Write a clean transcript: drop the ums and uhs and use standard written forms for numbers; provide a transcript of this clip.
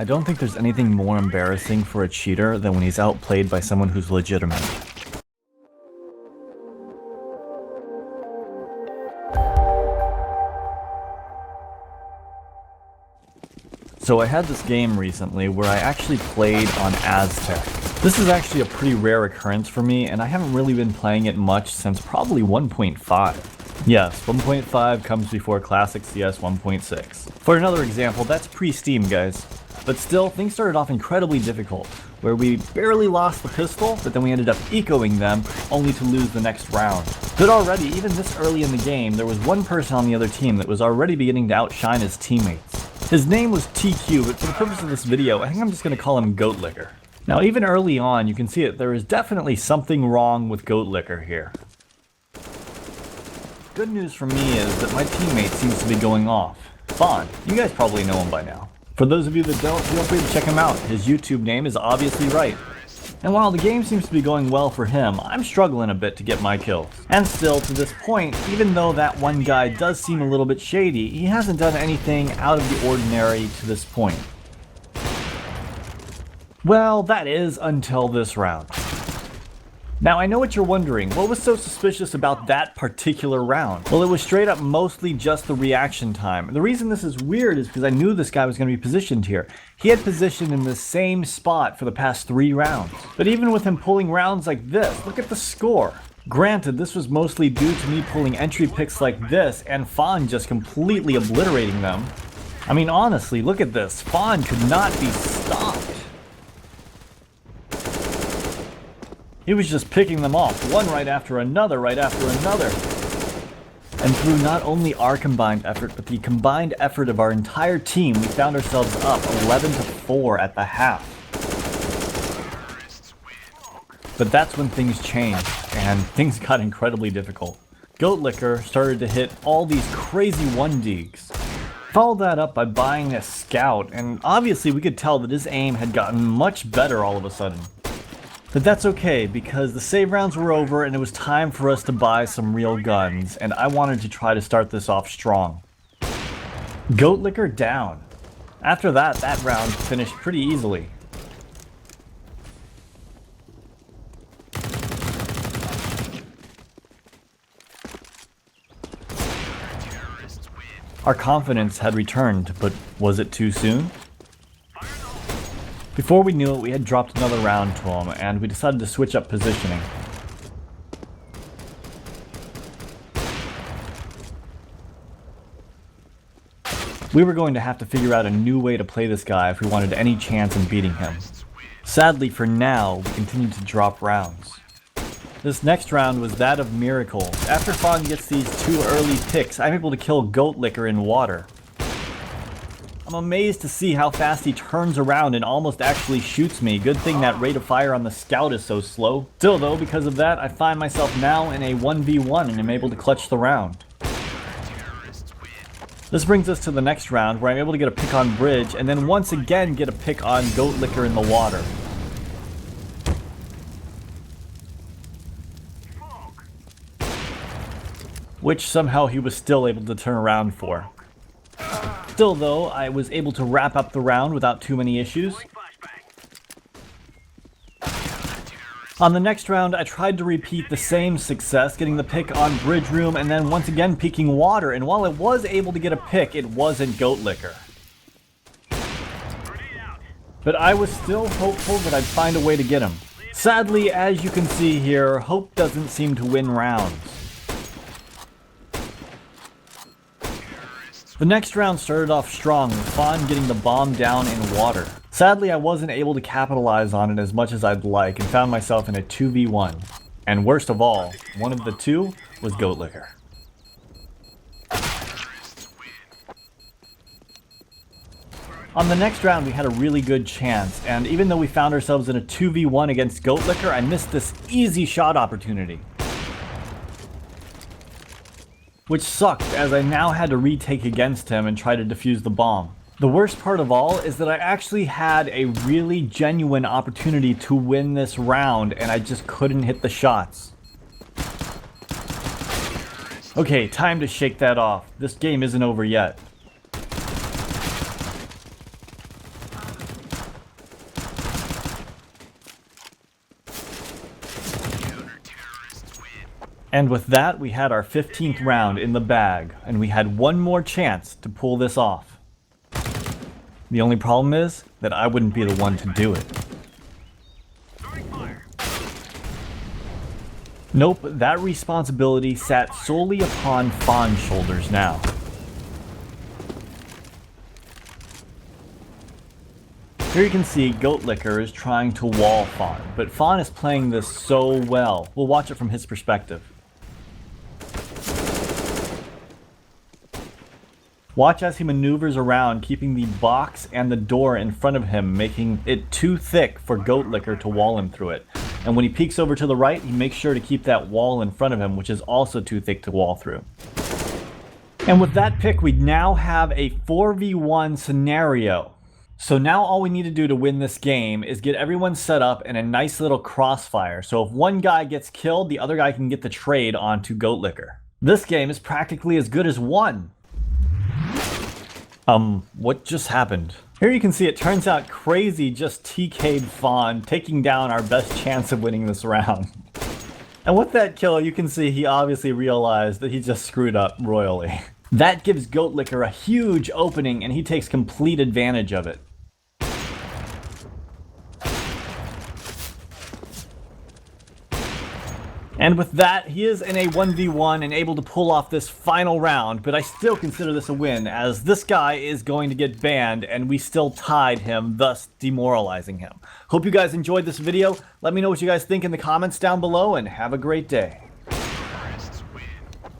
I don't think there's anything more embarrassing for a cheater than when he's outplayed by someone who's legitimate. So I had this game recently where I actually played on Aztec. This is actually a pretty rare occurrence for me, and I haven't really been playing it much since probably 1.5. Yes, 1.5 comes before Classic CS 1.6. For another example, that's pre-Steam, guys. But still, things started off incredibly difficult, where we barely lost the pistol, but then we ended up ecoing them, only to lose the next round. But already, even this early in the game, there was one person on the other team that was already beginning to outshine his teammates. His name was TQ, but for the purpose of this video, I think I'm just going to call him Goatlicker. Now, even early on, you can see that there is definitely something wrong with Goatlicker here. Good news for me is that my teammate seems to be going off. Fawn, you guys probably know him by now. For those of you that don't, feel free to check him out. His YouTube name is obviously right. And while the game seems to be going well for him, I'm struggling a bit to get my kills. And still, to this point, even though that one guy does seem a little bit shady, he hasn't done anything out of the ordinary to this point. Well, that is until this round. Now, I know what you're wondering. What was so suspicious about that particular round? Well, it was straight up mostly just the reaction time. And the reason this is weird is because I knew this guy was going to be positioned here. He had positioned in the same spot for the past 3 rounds. But even with him pulling rounds like this, look at the score. Granted, this was mostly due to me pulling entry picks like this and Fawn just completely obliterating them. I mean, honestly, look at this. Fawn could not be stopped. He was just picking them off, one right after another, right after another. And through not only our combined effort, but the combined effort of our entire team, we found ourselves up 11-4 at the half. But that's when things changed, and things got incredibly difficult. Goatlicker started to hit all these crazy 1-deags. Followed that up by buying a scout, and obviously we could tell that his aim had gotten much better all of a sudden. But that's okay, because the save rounds were over and it was time for us to buy some real guns, and I wanted to try to start this off strong. Goatlicker down. After that, that round finished pretty easily. Our confidence had returned, but was it too soon? Before we knew it, we had dropped another round to him, and we decided to switch up positioning. We were going to have to figure out a new way to play this guy if we wanted any chance in beating him. Sadly, for now, we continued to drop rounds. This next round was that of Miracle. After Fawn gets these 2 early picks, I'm able to kill Goatlicker in water. I'm amazed to see how fast he turns around and almost actually shoots me. Good thing that rate of fire on the scout is so slow. Still though, because of that, I find myself now in a 1v1 and am able to clutch the round. This brings us to the next round where I'm able to get a pick on Bridge and then once again get a pick on Goatlicker in the water. Which somehow he was still able to turn around for. Still though, I was able to wrap up the round without too many issues. On the next round, I tried to repeat the same success, getting the pick on Bridge Room and then once again peeking water, and while I was able to get a pick, it wasn't Goatlicker. But I was still hopeful that I'd find a way to get him. Sadly, as you can see here, hope doesn't seem to win rounds. The next round started off strong, with Fawn getting the bomb down in water. Sadly, I wasn't able to capitalize on it as much as I'd like and found myself in a 2v1. And worst of all, one of the 2 was Goatlicker. On the next round, we had a really good chance, and even though we found ourselves in a 2v1 against Goatlicker, I missed this easy shot opportunity. Which sucked, as I now had to retake against him and try to defuse the bomb. The worst part of all is that I actually had a really genuine opportunity to win this round, and I just couldn't hit the shots. Okay, time to shake that off. This game isn't over yet. And with that, we had our 15th round in the bag, and we had one more chance to pull this off. The only problem is that I wouldn't be the one to do it. Nope, that responsibility sat solely upon Fawn's shoulders now. Here you can see Goatlicker is trying to wall Fawn, but Fawn is playing this so well. We'll watch it from his perspective. Watch as he maneuvers around, keeping the box and the door in front of him, making it too thick for Goatlicker to wall him through it. And when he peeks over to the right, he makes sure to keep that wall in front of him, which is also too thick to wall through. And with that pick, we now have a 4v1 scenario. So now all we need to do to win this game is get everyone set up in a nice little crossfire. So if one guy gets killed, the other guy can get the trade onto Goatlicker. This game is practically as good as one. What just happened? Here you can see it turns out Crazy just TK'd Fawn, taking down our best chance of winning this round. And with that kill, you can see he obviously realized that he just screwed up royally. That gives Goatlicker a huge opening, and he takes complete advantage of it. And with that, he is in a 1v1 and able to pull off this final round, but I still consider this a win, as this guy is going to get banned, and we still tied him, thus demoralizing him. Hope you guys enjoyed this video. Let me know what you guys think in the comments down below, and have a great day.